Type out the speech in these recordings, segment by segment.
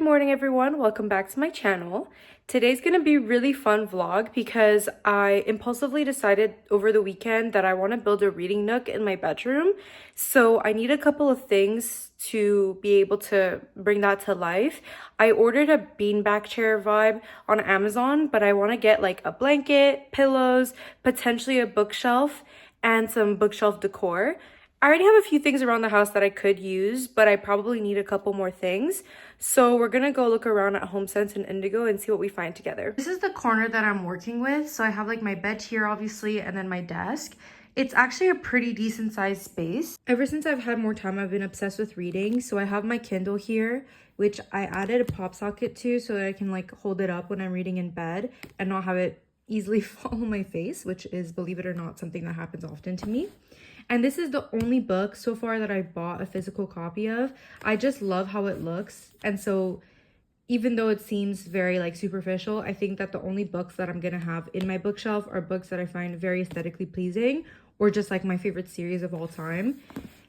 morning everyone, welcome back to my channel. Today's gonna be a really fun vlog because I impulsively decided over the weekend that I want to build a reading nook in my bedroom. So I need a couple of things to be able to bring that to life. I ordered a beanbag chair vibe on Amazon, but I want to get like a blanket, pillows, potentially a bookshelf, and some bookshelf decor. I already have a few things around the house that I could use, but I probably need a couple more things. So we're gonna go look around at HomeSense and Indigo and see what we find together. This is the corner that I'm working with. So I have like my bed here, obviously, and then my desk. It's actually a pretty decent sized space. Ever since I've had more time, I've been obsessed with reading. So I have my Kindle here, which I added a pop socket to so that I can like hold it up when I'm reading in bed and not have it easily fall on my face, which is, believe it or not, something that happens often to me. And this is the only book so far that I bought a physical copy of. I just love how it looks. And so even though it seems very like superficial, I think that the only books that I'm gonna have in my bookshelf are books that I find very aesthetically pleasing or just like my favorite series of all time.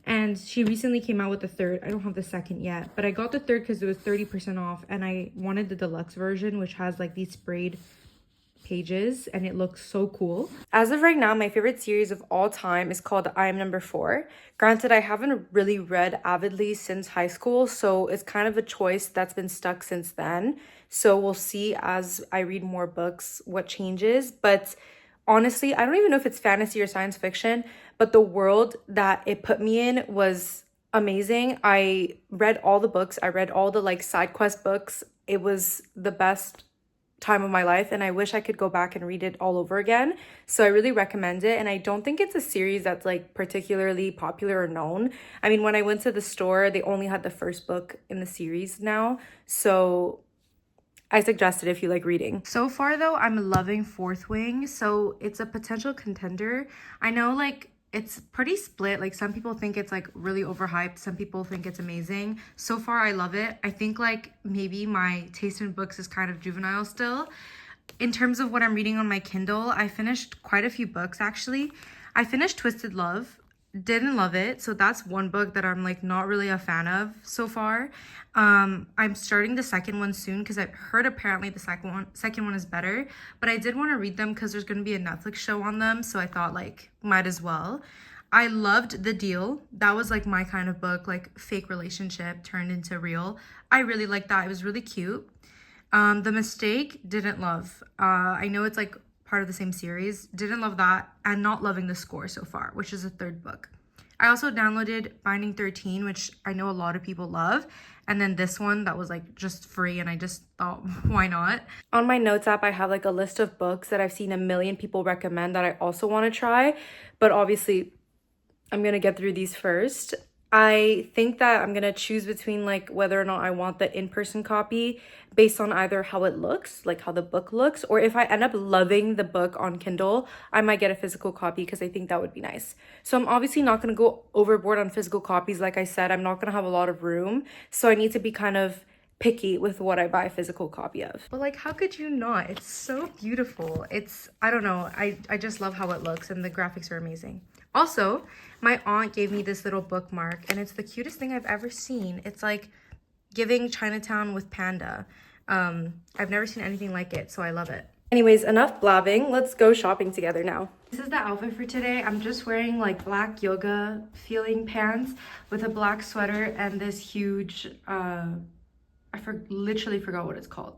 And she recently came out with the third. I don't have the second yet, but I got the third because it was 30% off and I wanted the deluxe version, which has like these sprayed pages and it looks so cool. As of right now, my favorite series of all time is called I Am Number 4. Granted, I haven't really read avidly since high school, so it's kind of a choice that's been stuck since then. So we'll see as I read more books what changes. But honestly, I don't even know if it's fantasy or science fiction, but the world that it put me in was amazing. I read all the books. I read all the like side quest books. It was the best time of my life and I wish I could go back and read it all over again. So I really recommend it, and I don't think it's a series that's like particularly popular or known. I mean, when I went to the store, they only had the first book in the series now, so I suggest it if you like reading. So far though, I'm loving Fourth Wing, so it's a potential contender. I know like it's pretty split. Like some people think it's like really overhyped, some people think it's amazing. So far I love it. I think like maybe my taste in books is kind of juvenile still. In terms of what I'm reading on my Kindle, I finished quite a few books actually. I finished Twisted Love. Didn't love it, so that's one book that I'm like not really a fan of so far. I'm starting the second one soon because I've heard apparently the second one is better, but I did want to read them because there's going to be a Netflix show on them, so I thought like might as well. I loved The Deal. That was like my kind of book, like fake relationship turned into real. I really liked that. It was really cute. The Mistake, didn't love. I know it's like part of the same series, didn't love that, and not loving The Score so far, which is the third book. I also downloaded Binding 13, which I know a lot of people love, and then this one that was like just free and I just thought why not. On my notes app I have like a list of books that I've seen a million people recommend that I also want to try, but obviously I'm gonna get through these first. I think that I'm gonna choose between like whether or not I want the in-person copy based on either how it looks, like how the book looks, or if I end up loving the book on Kindle, I might get a physical copy because I think that would be nice. So I'm obviously not gonna go overboard on physical copies. Like I said, I'm not gonna have a lot of room, so I need to be kind of picky with what I buy a physical copy of. But like, how could you not? It's so beautiful. I don't know, I just love how it looks and the graphics are amazing. Also, my aunt gave me this little bookmark and it's the cutest thing I've ever seen. It's like giving Chinatown with panda. I've never seen anything like it, so I love it. Anyways, enough blabbing. Let's go shopping together now. This is the outfit for today. I'm just wearing like black yoga feeling pants with a black sweater and this huge, literally forgot what it's called.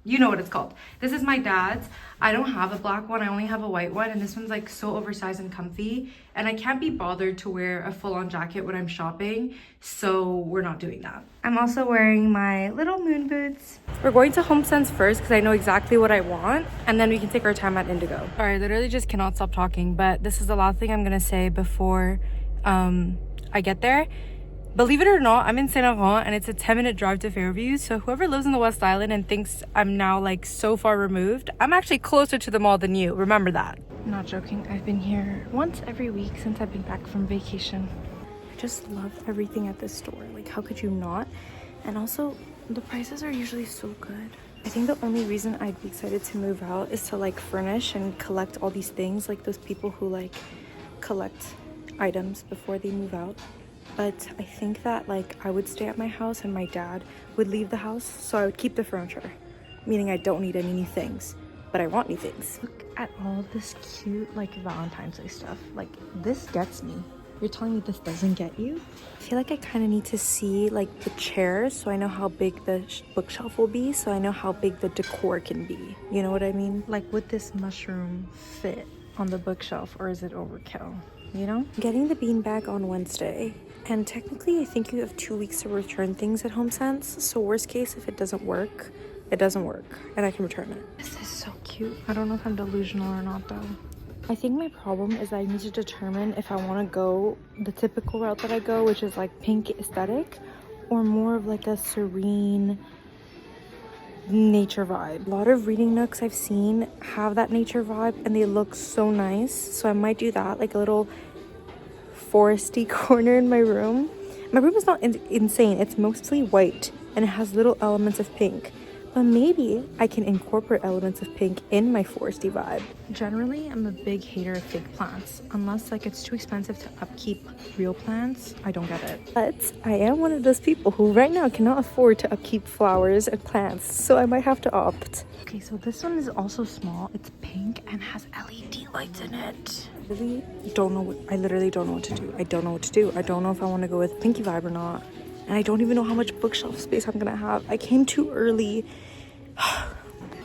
You know what it's called. This is my dad's. I don't have a black one, I only have a white one, and this one's like so oversized and comfy, and I can't be bothered to wear a full-on jacket when I'm shopping, so we're not doing that. I'm also wearing my little moon boots. We're going to HomeSense first because I know exactly what I want, and then we can take our time at Indigo. Sorry, I literally just cannot stop talking, but this is the last thing I'm gonna say before I get there. Believe it or not, I'm in Saint Laurent and it's a 10-minute drive to Fairview. So whoever lives in the West Island and thinks I'm now like so far removed, I'm actually closer to the mall than you. Remember that. I'm not joking. I've been here once every week since I've been back from vacation. I just love everything at this store. Like, how could you not? And also, the prices are usually so good. I think the only reason I'd be excited to move out is to like furnish and collect all these things, like those people who like collect items before they move out. but I think that like I would stay at my house and my dad would leave the house, so I would keep the furniture, meaning I don't need any new things, but I want new things. Look at all this cute like Valentine's Day stuff. Like this gets me. You're telling me this doesn't get you? I feel like I kind of need to see like the chairs so I know how big the bookshelf will be, so I know how big the decor can be. You know what I mean? Like, would this mushroom fit on the bookshelf, or is it overkill? You know? Getting the beanbag on Wednesday, and technically I think you have 2 weeks to return things at HomeSense, so worst case, if it doesn't work, it doesn't work and I can return it. This is so cute. I don't know if I'm delusional or not though. I think my problem is I need to determine if I want to go the typical route that I go, which is like pink aesthetic, or more of like a serene nature vibe. A lot of reading nooks I've seen have that nature vibe and they look so nice, so I might do that, like a little foresty corner in my room. My room is not insane, it's mostly white and it has little elements of pink, but maybe I can incorporate elements of pink in my foresty vibe. Generally, I'm a big hater of fake plants. Unless like it's too expensive to upkeep real plants, I don't get it. But I am one of those people who right now cannot afford to upkeep flowers and plants, so I might have to opt. Okay, so this one is also small. It's pink and has LED lights in it. I literally don't know what to do. I don't know what to do. I don't know if I want to go with pinky vibe or not. And I don't even know how much bookshelf space I'm gonna have. I came too early.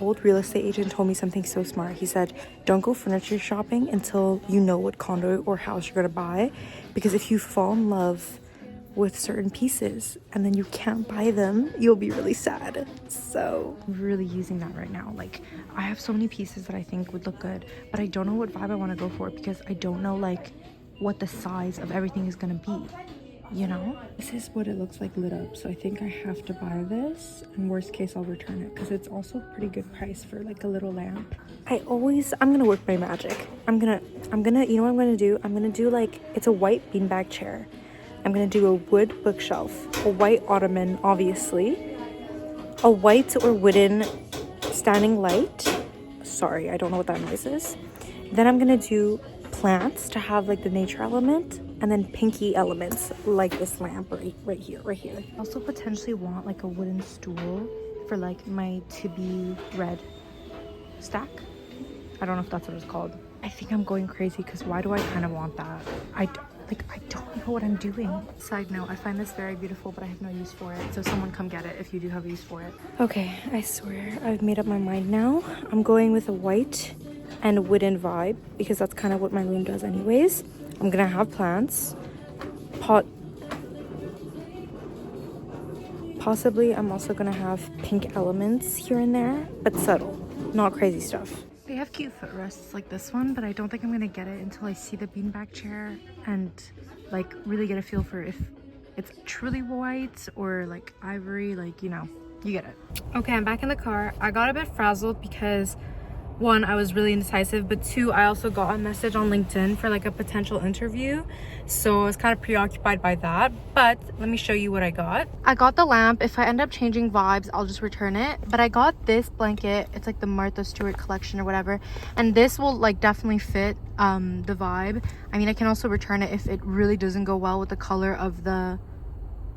Old real estate agent told me something so smart. He said, don't go furniture shopping until you know what condo or house you're gonna buy, because if you fall in love with certain pieces and then you can't buy them, you'll be really sad. So I'm really using that right now. Like, I have so many pieces that I think would look good, but I don't know what vibe I want to go for because I don't know like what the size of everything is gonna be. You know, this is what it looks like lit up, so I think I have to buy this, and worst case I'll return it because it's also a pretty good price for like a little lamp. I'm gonna work my magic. I'm gonna you know what I'm gonna do? I'm gonna do like, it's a white beanbag chair. I'm gonna do a wood bookshelf, a white ottoman, obviously, a white or wooden standing light. Sorry, I don't know what that noise is. Then I'm gonna do plants to have like the nature element, and then pinky elements like this lamp right here. I also potentially want like a wooden stool for like my to be read stack. I don't know if that's what it's called. I think I'm going crazy because why do I kind of want that? I don't know what I'm doing. Side note, I find this very beautiful, but I have no use for it. So someone come get it if you do have use for it. Okay, I swear I've made up my mind now. I'm going with a white and wooden vibe because that's kind of what my room does anyways. I'm gonna have plants, possibly I'm also gonna have pink elements here and there, but subtle, not crazy stuff. They have cute footrests like this one, but I don't think I'm gonna get it until I see the beanbag chair and like really get a feel for if it's truly white or like ivory, like, you know, you get it. Okay, I'm back in the car. I got a bit frazzled because one, I was really indecisive, but two, I also got a message on LinkedIn for like a potential interview, so I was kind of preoccupied by that. But let me show you what I got. I got the lamp. If I end up changing vibes, I'll just return it, but I got this blanket. It's like the Martha Stewart collection or whatever, and this will like definitely fit the vibe. I mean, I can also return it if it really doesn't go well with the color of the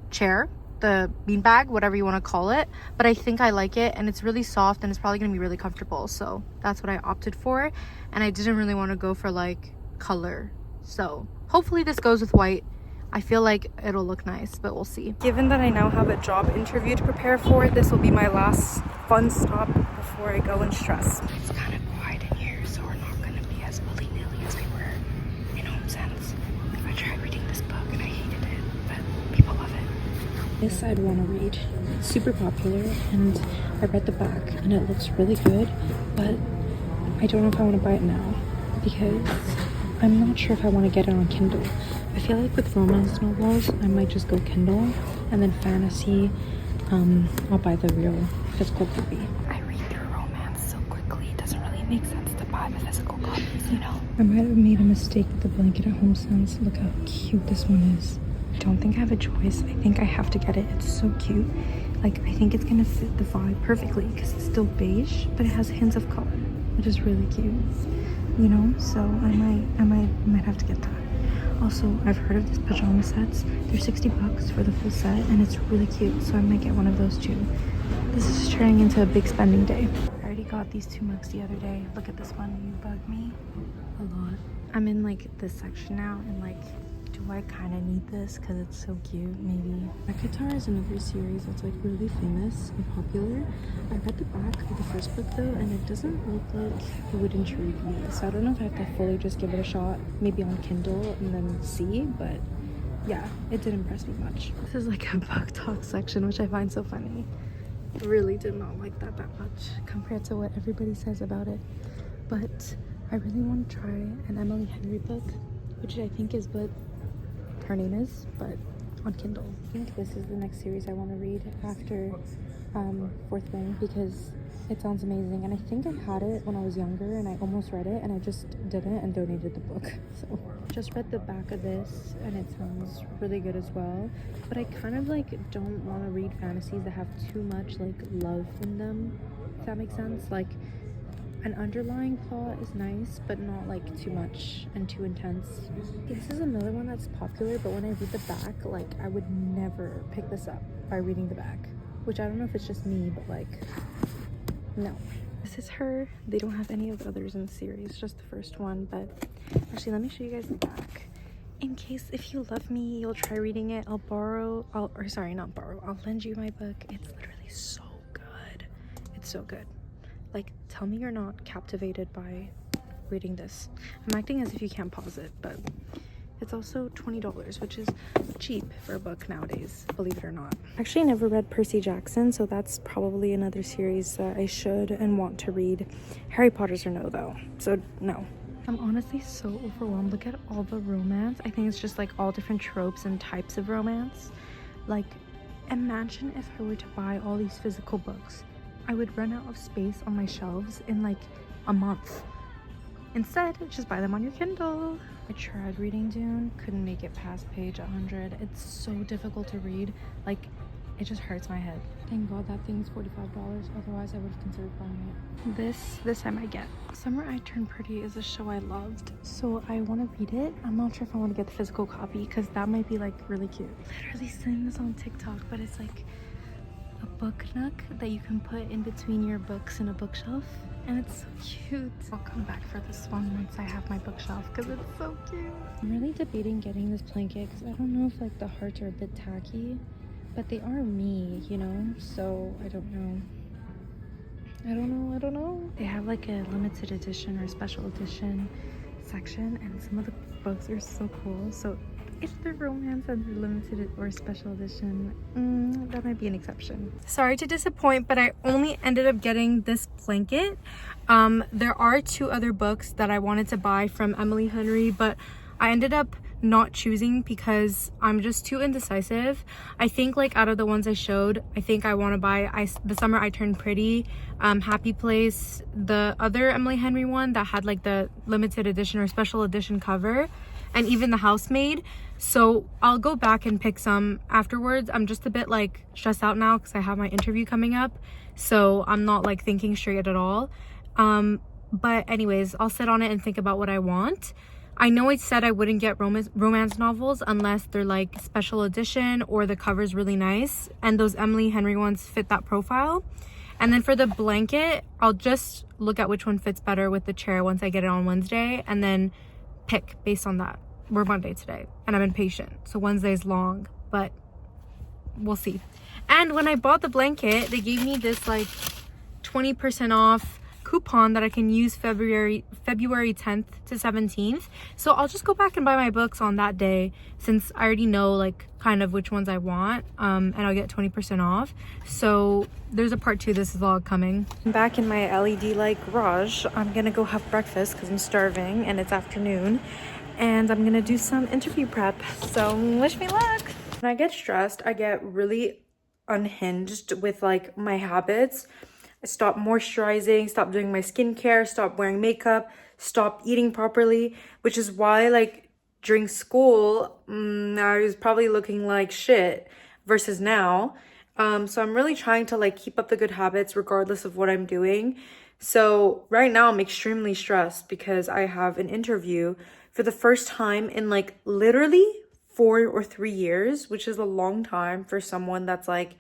chair, the beanbag, whatever you want to call it, but I think I like it, and it's really soft and it's probably gonna be really comfortable, so that's what I opted for. And I didn't really want to go for like color, so hopefully this goes with white. I feel like it'll look nice, but we'll see. Given that I now have a job interview to prepare for, this will be my last fun stop before I go and stress. It's kind of quiet in here, so we're not gonna be as willy-nilly as we were in HomeSense. I tried reading this book and I hated it, but people love it. This I'd want to read. It's super popular, and I read the back and it looks really good, but I don't know if I want to buy it now because I'm not sure if I want to get it on Kindle. I feel like with romance novels I might just go Kindle, and then fantasy I'll buy the real physical copy. I read through romance so quickly, it doesn't really make sense to buy the physical copies, you know. I might have made a mistake with the blanket at HomeSense. Look how cute this one is. I don't think I have a choice. I think I have to get it. It's so cute. Like, I think it's gonna fit the vibe perfectly because it's still beige, but it has hints of color, which is really cute, you know. So I might have to get that. Also, I've heard of these pajama sets. They're 60 bucks for the full set, and it's really cute, so I might get one of those too. This is turning into a big spending day. I already got these 2 mugs the other day. Look at this one. You bug me a lot. I'm in like this section now, and like, do I kind of need this because it's so cute? Maybe. Guitar is another series that's like really famous and popular. I read the back of the first book though, and it doesn't look like it would intrigue me. So I don't know if I have to fully just give it a shot, maybe on Kindle and then see, but yeah, it didn't impress me much. This is like a book talk section, which I find so funny. Really did not like that much compared to what everybody says about it. But I really want to try an Emily Henry book, which I think is what her name is, but on Kindle. I think this is the next series I want to read after Fourth Wing, because it sounds amazing, and I think I had it when I was younger and I almost read it and I just didn't and donated the book. So just read the back of this and it sounds really good as well, but I kind of like don't want to read fantasies that have too much like love in them, if that makes sense. Like, an underlying plot is nice, but not like too much and too intense. This is another one that's popular, but when I read the back, like, I would never pick this up by reading the back, which I don't know if it's just me, but like, no. This is her. They don't have any of the others in the series, just the first one. But actually, let me show you guys the back. In case if you love me, you'll try reading it. I'll lend you my book. It's literally so good. It's so good. Like, tell me you're not captivated by reading this. I'm acting as if you can't pause it, but it's also $20, which is cheap for a book nowadays, believe it or not. Actually, I never read Percy Jackson, so that's probably another series that I should and want to read. Harry Potter's a no, though, so no. I'm honestly so overwhelmed. Look at all the romance. I think it's just like all different tropes and types of romance. Like, imagine if I were to buy all these physical books. I would run out of space on my shelves in like a month. Instead, just buy them on your Kindle. I tried reading Dune, couldn't make it past page 100. It's so difficult to read. Like, it just hurts my head. Thank God that thing's $45. Otherwise, I would have considered buying it. This time I get. Summer I Turned Pretty is a show I loved, so I want to read it. I'm not sure if I want to get the physical copy because that might be like really cute. Literally seeing this on TikTok, but it's like a book nook that you can put in between your books in a bookshelf, and it's so cute. I'll come back for this one once I have my bookshelf because it's so cute. I'm really debating getting this blanket because I don't know if like the hearts are a bit tacky, but they are me, you know, so I don't know. They have like a limited edition or special edition section, and some of the books are so cool. So if they're romance and they're limited or special edition, that might be an exception. Sorry to disappoint, but I only ended up getting this blanket. There are 2 other books that I wanted to buy from Emily Henry, but I ended up not choosing because I'm just too indecisive. I think like out of the ones I showed, I think I want to buy The Summer I Turned Pretty, Happy Place, the other Emily Henry one that had like the limited edition or special edition cover, and even The Housemaid. So I'll go back and pick some afterwards. I'm just a bit like stressed out now because I have my interview coming up, so I'm not like thinking straight at all. But anyways, I'll sit on it and think about what I want. I know I said I wouldn't get romance novels unless they're like special edition or the cover's really nice, and those Emily Henry ones fit that profile. And then for the blanket, I'll just look at which one fits better with the chair once I get it on Wednesday, and then pick based on that. We're Monday today and I'm impatient, so Wednesday is long, but we'll see. And when I bought the blanket, they gave me this like 20% off coupon that I can use February 10th to 17th. So I'll just go back and buy my books on that day since I already know like kind of which ones I want, and I'll get 20% off. So there's a part 2 of this vlog coming. I'm back in my LED light garage. I'm gonna go have breakfast because I'm starving and it's afternoon, and I'm gonna do some interview prep, so wish me luck. When I get stressed, I get really unhinged with like my habits. I stop moisturizing, stop doing my skincare, stop wearing makeup, stop eating properly, which is why like during school, I was probably looking like shit versus now. So I'm really trying to like keep up the good habits regardless of what I'm doing. So right now I'm extremely stressed because I have an interview for the first time in like literally 4 or 3 years, which is a long time for someone that's like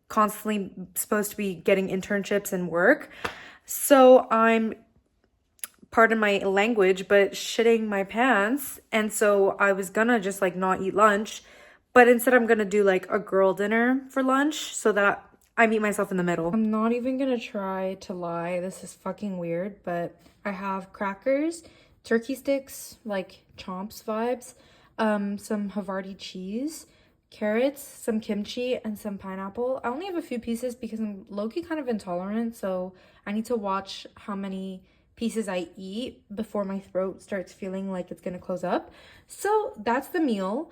constantly supposed to be getting internships and work. So I'm, pardon my language, but shitting my pants. And so I was gonna just like not eat lunch, but instead I'm gonna do like a girl dinner for lunch so that I meet myself in the middle. I'm not even gonna try to lie. This is fucking weird, but I have crackers, turkey sticks, like chomps vibes, some Havarti cheese, carrots, some kimchi, and some pineapple. I only have a few pieces because I'm low-key kind of intolerant, so I need to watch how many pieces I eat before my throat starts feeling like it's gonna close up. So that's the meal.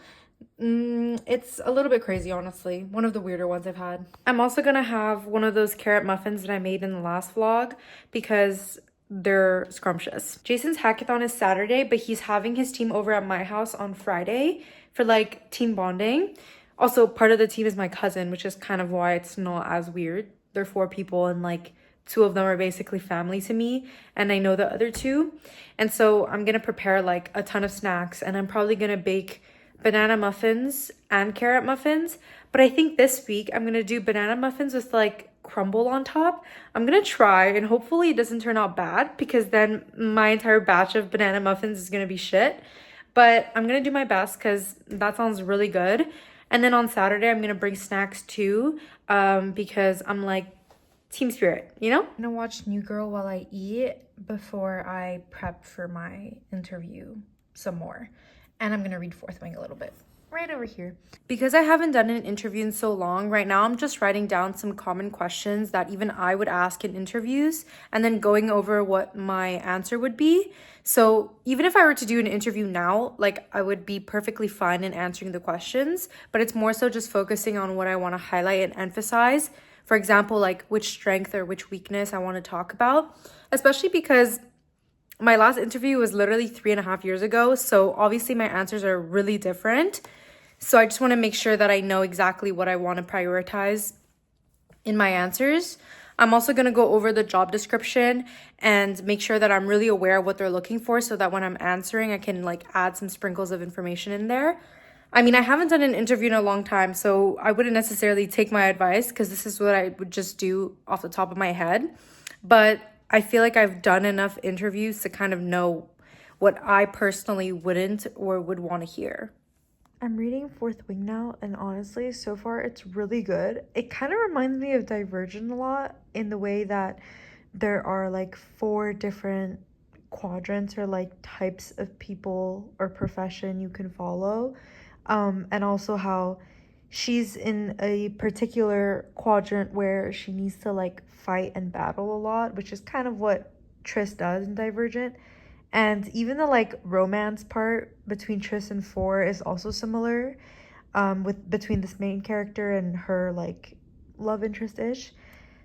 It's a little bit crazy, honestly. One of the weirder ones I've had. I'm also gonna have one of those carrot muffins that I made in the last vlog because they're scrumptious. Jason's hackathon is Saturday, but he's having his team over at my house on Friday for like team bonding. Also, part of the team is my cousin, which is kind of why it's not as weird. They're 4 people and like 2 of them are basically family to me, and I know the other 2. And so I'm gonna prepare like a ton of snacks, and I'm probably gonna bake banana muffins and carrot muffins. But I think this week I'm gonna do banana muffins with like crumble on top. I'm gonna try, and hopefully it doesn't turn out bad because then my entire batch of banana muffins is gonna be shit. But I'm gonna do my best because that sounds really good. And then on Saturday I'm gonna bring snacks too, because I'm like team spirit, you know? I'm gonna watch New Girl while I eat before I prep for my interview some more. And I'm gonna read Fourth Wing a little bit right over here. Because I haven't done an interview in so long, right now I'm just writing down some common questions that even I would ask in interviews and then going over what my answer would be. So even if I were to do an interview now, like I would be perfectly fine in answering the questions, but it's more so just focusing on what I want to highlight and emphasize. For example, like which strength or which weakness I want to talk about, especially because my last interview was literally 3.5 years ago. So obviously my answers are really different. So I just want to make sure that I know exactly what I want to prioritize in my answers. I'm also going to go over the job description and make sure that I'm really aware of what they're looking for so that when I'm answering, I can like add some sprinkles of information in there. I mean, I haven't done an interview in a long time, so I wouldn't necessarily take my advice because this is what I would just do off the top of my head. But I feel like I've done enough interviews to kind of know what I personally wouldn't or would want to hear. I'm reading Fourth Wing now, and honestly, so far it's really good. It kind of reminds me of Divergent a lot in the way that there are like 4 different quadrants or like types of people or profession you can follow. And also how she's in a particular quadrant where she needs to like fight and battle a lot, which is kind of what Tris does in Divergent. And even the like romance part between Tris and Four is also similar, with between this main character and her like love interest-ish.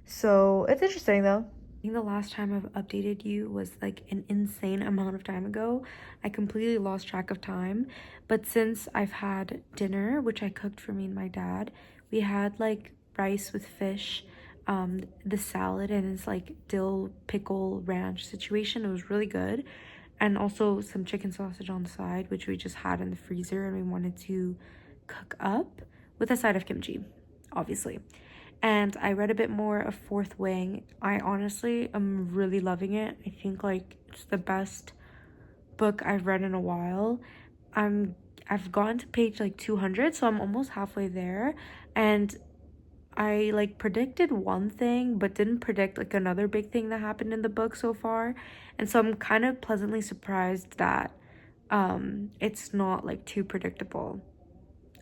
So it's interesting though. I think the last time I've updated you was like an insane amount of time ago. I completely lost track of time. But since I've had dinner, which I cooked for me and my dad, we had like rice with fish, the salad, and it's like dill pickle ranch situation. It was really good. And also some chicken sausage on the side, which we just had in the freezer and we wanted to cook up with a side of kimchi, obviously. And I read a bit more of Fourth Wing. I honestly am really loving it. I think like it's the best book I've read in a while. I've gotten to page like 200, so I'm almost halfway there. And I like predicted one thing but didn't predict like another big thing that happened in the book so far. And so I'm kind of pleasantly surprised that it's not like too predictable.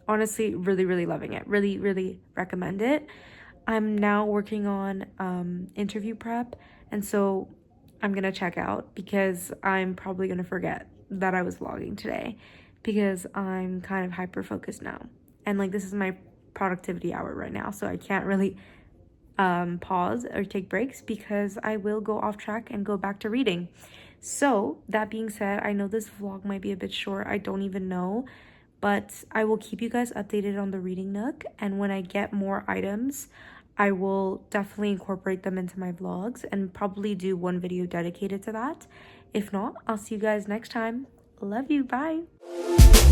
Honestly, really, really loving it. Really, really recommend it. I'm now working on interview prep, and so I'm gonna check out because I'm probably gonna forget that I was vlogging today because I'm kind of hyper focused now, and like this is my productivity hour right now, so I can't really pause or take breaks because I will go off track and go back to reading. So that being said, I know this vlog might be a bit short, I don't even know, but I will keep you guys updated on the reading nook, and when I get more items I will definitely incorporate them into my vlogs and probably do one video dedicated to that. If not, I'll see you guys next time. Love you. Bye.